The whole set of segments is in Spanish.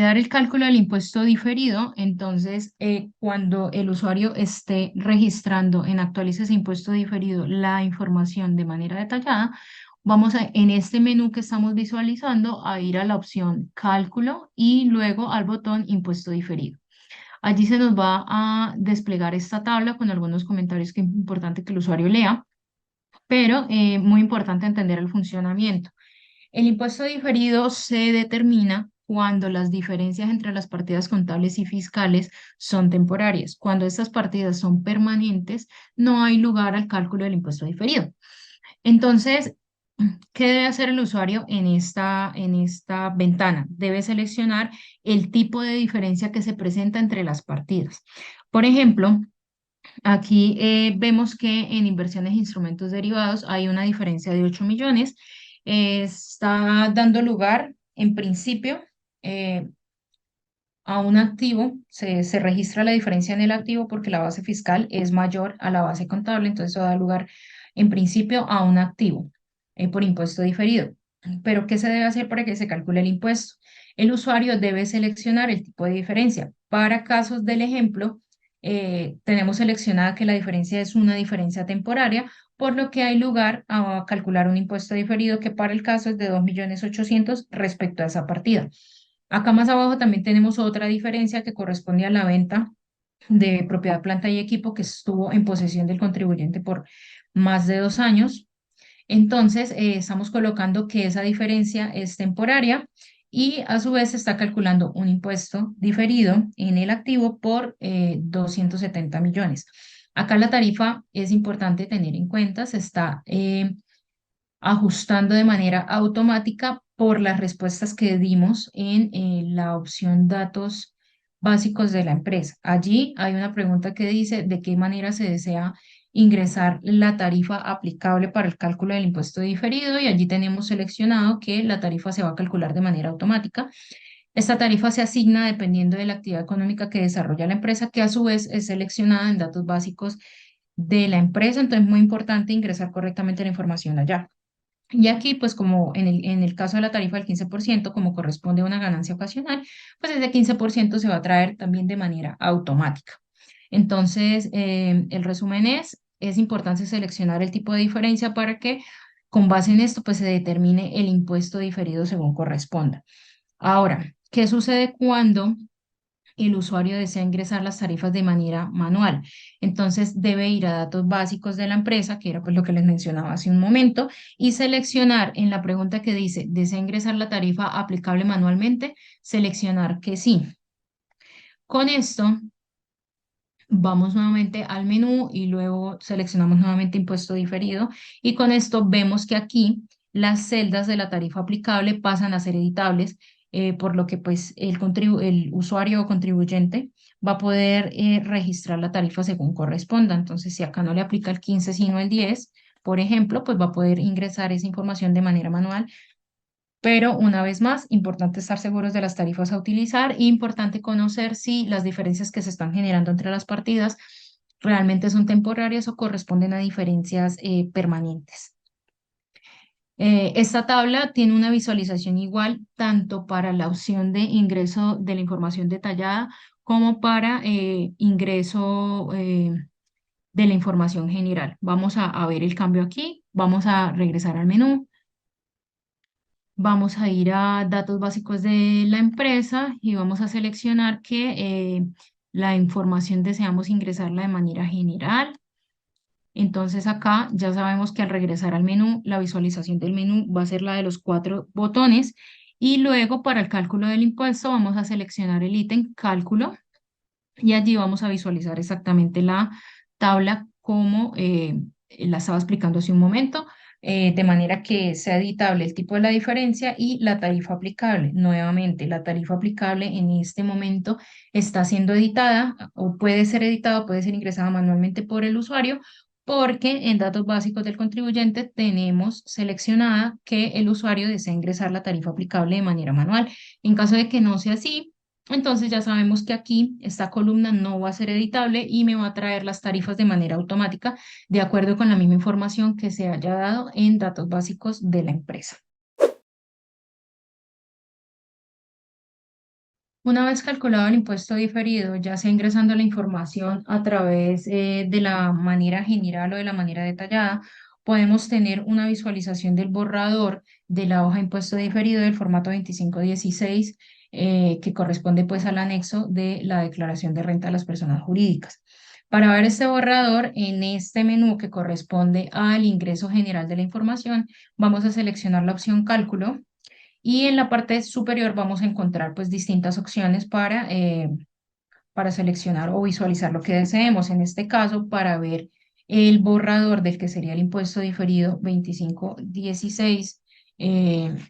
validar el cálculo del impuesto diferido, entonces cuando el usuario esté registrando en Actualices Impuesto Diferido la información de manera detallada, vamos a, en este menú que estamos visualizando, a ir a la opción Cálculo y luego al botón Impuesto Diferido. Allí se nos va a desplegar esta tabla con algunos comentarios que es importante que el usuario lea, pero muy importante entender el funcionamiento. El impuesto diferido se determina cuando las diferencias entre las partidas contables y fiscales son temporarias. Cuando estas partidas son permanentes, no hay lugar al cálculo del impuesto diferido. Entonces, ¿qué debe hacer el usuario en esta ventana? Debe seleccionar el tipo de diferencia que se presenta entre las partidas. Por ejemplo, aquí vemos que en inversiones e instrumentos derivados hay una diferencia de 8 millones. Está dando lugar, en principio, eh, a un activo. Se registra la diferencia en el activo porque la base fiscal es mayor a la base contable, entonces eso da lugar, en principio, a un activo por impuesto diferido. Pero, ¿qué se debe hacer para que se calcule el impuesto? El usuario debe seleccionar el tipo de diferencia. Para casos del ejemplo, tenemos seleccionada que la diferencia es una diferencia temporaria, por lo que hay lugar a calcular un impuesto diferido que para el caso es de 2.800.000 respecto a esa partida. Acá más abajo también tenemos otra diferencia que corresponde a la venta de propiedad, planta y equipo que estuvo en posesión del contribuyente por más de 2 años. Entonces, estamos colocando que esa diferencia es temporaria y a su vez se está calculando un impuesto diferido en el activo por 270 millones. Acá la tarifa es importante tener en cuenta, se está ajustando de manera automática por las respuestas que dimos en la opción datos básicos de la empresa. Allí hay una pregunta que dice de qué manera se desea ingresar la tarifa aplicable para el cálculo del impuesto diferido y allí tenemos seleccionado que la tarifa se va a calcular de manera automática. Esta tarifa se asigna dependiendo de la actividad económica que desarrolla la empresa, que a su vez es seleccionada en datos básicos de la empresa. Entonces, es muy importante ingresar correctamente la información allá. Y aquí, pues como en el caso de la tarifa del 15%, como corresponde a una ganancia ocasional, pues ese 15% se va a traer también de manera automática. Entonces, el resumen es importante seleccionar el tipo de diferencia para que con base en esto, pues se determine el impuesto diferido según corresponda. Ahora, ¿qué sucede cuando el usuario desea ingresar las tarifas de manera manual? Entonces debe ir a datos básicos de la empresa, que era pues lo que les mencionaba hace un momento, y seleccionar en la pregunta que dice, ¿desea ingresar la tarifa aplicable manualmente? Seleccionar que sí. Con esto vamos nuevamente al menú y luego seleccionamos nuevamente impuesto diferido y con esto vemos que aquí las celdas de la tarifa aplicable pasan a ser editables, por lo que pues el usuario o contribuyente va a poder registrar la tarifa según corresponda. Entonces, si acá no le aplica el 15 sino el 10, por ejemplo, pues va a poder ingresar esa información de manera manual, pero una vez más, importante estar seguros de las tarifas a utilizar e importante conocer si las diferencias que se están generando entre las partidas realmente son temporarias o corresponden a diferencias permanentes. Esta tabla tiene una visualización igual tanto para la opción de ingreso de la información detallada como para ingreso de la información general. Vamos a ver el cambio aquí, vamos a regresar al menú. Vamos a ir a datos básicos de la empresa y vamos a seleccionar que la información deseamos ingresarla de manera general. Entonces acá ya sabemos que al regresar al menú, la visualización del menú va a ser la de los 4 botones y luego para el cálculo del impuesto vamos a seleccionar el ítem cálculo y allí vamos a visualizar exactamente la tabla como la estaba explicando hace un momento, de manera que sea editable el tipo de la diferencia y la tarifa aplicable. Nuevamente, la tarifa aplicable en este momento está siendo editada o puede ser editada, puede ser ingresada manualmente por el usuario, porque en datos básicos del contribuyente tenemos seleccionada que el usuario desea ingresar la tarifa aplicable de manera manual. En caso de que no sea así, entonces ya sabemos que aquí esta columna no va a ser editable y me va a traer las tarifas de manera automática de acuerdo con la misma información que se haya dado en datos básicos de la empresa. Una vez calculado el impuesto diferido, ya sea ingresando la información a través de la manera general o de la manera detallada, podemos tener una visualización del borrador de la hoja de impuesto diferido del formato 2516, que corresponde pues al anexo de la declaración de renta de las personas jurídicas. Para ver este borrador, en este menú que corresponde al ingreso general de la información, vamos a seleccionar la opción cálculo y en la parte superior vamos a encontrar pues distintas opciones para seleccionar o visualizar lo que deseemos. En este caso, para ver el borrador del que sería el impuesto diferido 2516 en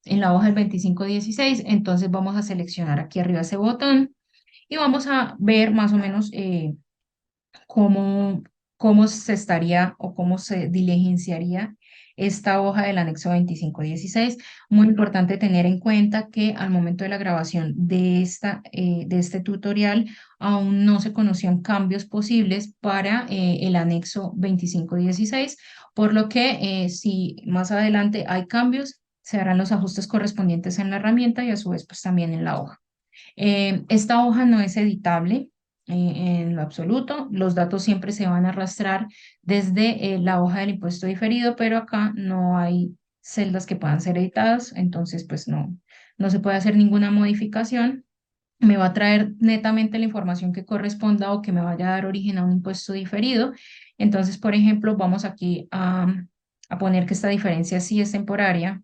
la hoja del 2516, entonces vamos a seleccionar aquí arriba ese botón y vamos a ver más o menos cómo, cómo se estaría o cómo se diligenciaría esta hoja del anexo 2516. Muy importante tener en cuenta que al momento de la grabación de este tutorial aún no se conocían cambios posibles para el anexo 2516, por lo que si más adelante hay cambios, se harán los ajustes correspondientes en la herramienta y a su vez pues también en la hoja. Esta hoja no es editable en lo absoluto. Los datos siempre se van a arrastrar desde la hoja del impuesto diferido, pero acá no hay celdas que puedan ser editadas, entonces pues no se puede hacer ninguna modificación. Me va a traer netamente la información que corresponda o que me vaya a dar origen a un impuesto diferido. Entonces, por ejemplo, vamos aquí a poner que esta diferencia sí es temporaria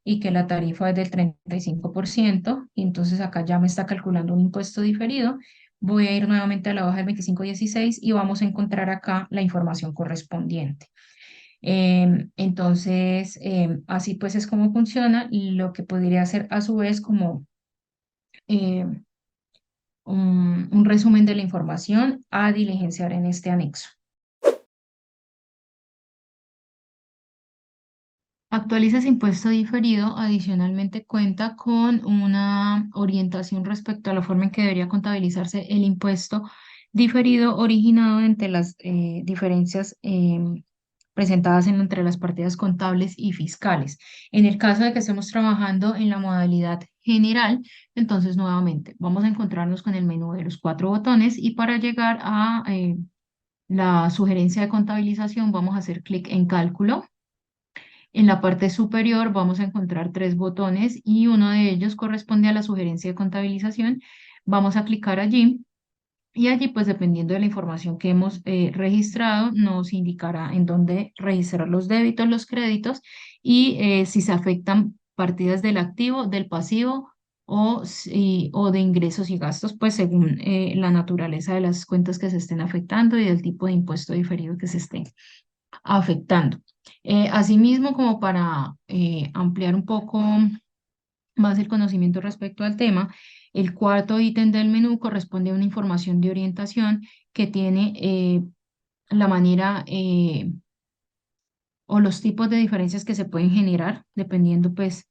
y que la tarifa es del 35%, y entonces acá ya me está calculando un impuesto diferido. Voy a ir nuevamente a la hoja del 2516 y vamos a encontrar acá la información correspondiente. Entonces, así pues es como funciona. Lo que podría hacer a su vez como em, un resumen de la información a diligenciar en este anexo. Actualiza ese impuesto diferido, adicionalmente cuenta con una orientación respecto a la forma en que debería contabilizarse el impuesto diferido originado entre las diferencias presentadas entre las partidas contables y fiscales. En el caso de que estemos trabajando en la modalidad general, entonces nuevamente vamos a encontrarnos con el menú de los cuatro botones y para llegar a la sugerencia de contabilización vamos a hacer clic en cálculo. En la parte superior vamos a encontrar tres botones y uno de ellos corresponde a la sugerencia de contabilización. Vamos a clicar allí y allí, pues dependiendo de la información que hemos registrado, nos indicará en dónde registrar los débitos, los créditos y si se afectan partidas del activo, del pasivo o de ingresos y gastos, pues según la naturaleza de las cuentas que se estén afectando y del tipo de impuesto diferido que se esté afectando. Asimismo, como para ampliar un poco más el conocimiento respecto al tema, el cuarto ítem del menú corresponde a una información de orientación que tiene la manera o los tipos de diferencias que se pueden generar dependiendo pues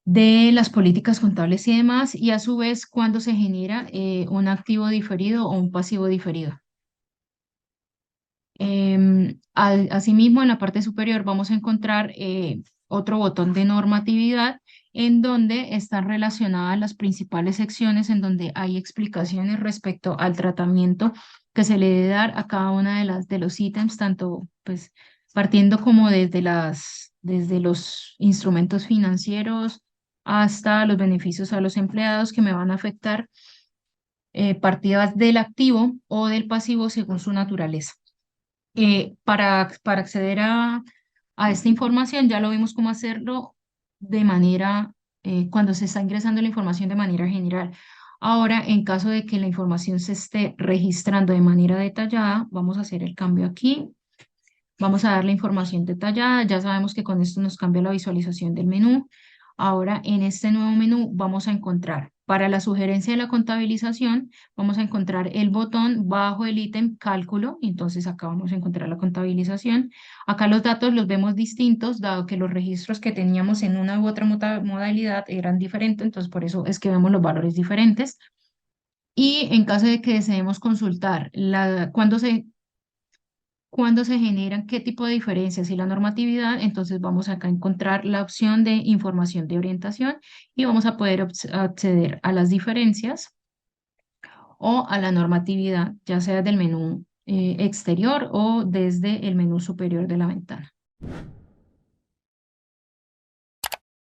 de las políticas contables y demás, y a su vez cuando se genera un activo diferido o un pasivo diferido. Asimismo, en la parte superior vamos a encontrar otro botón de normatividad en donde están relacionadas las principales secciones en donde hay explicaciones respecto al tratamiento que se le debe dar a cada una de los ítems, tanto pues partiendo como desde los instrumentos financieros hasta los beneficios a los empleados que me van a afectar partidas del activo o del pasivo según su naturaleza. Para acceder a esta información, ya lo vimos cómo hacerlo de manera, cuando se está ingresando la información de manera general. Ahora, en caso de que la información se esté registrando de manera detallada, vamos a hacer el cambio aquí. Vamos a dar la información detallada. Ya sabemos que con esto nos cambia la visualización del menú. Ahora, en este nuevo menú vamos a encontrar, para la sugerencia de la contabilización, vamos a encontrar el botón bajo el ítem cálculo. Entonces acá vamos a encontrar la contabilización. Acá los datos los vemos distintos, dado que los registros que teníamos en una u otra modalidad eran diferentes. Entonces por eso es que vemos los valores diferentes. Y en caso de que deseemos consultar cuando se cuándo se generan, qué tipo de diferencias y la normatividad, entonces vamos acá a encontrar la opción de información de orientación y vamos a poder acceder a las diferencias o a la normatividad, ya sea del menú exterior o desde el menú superior de la ventana.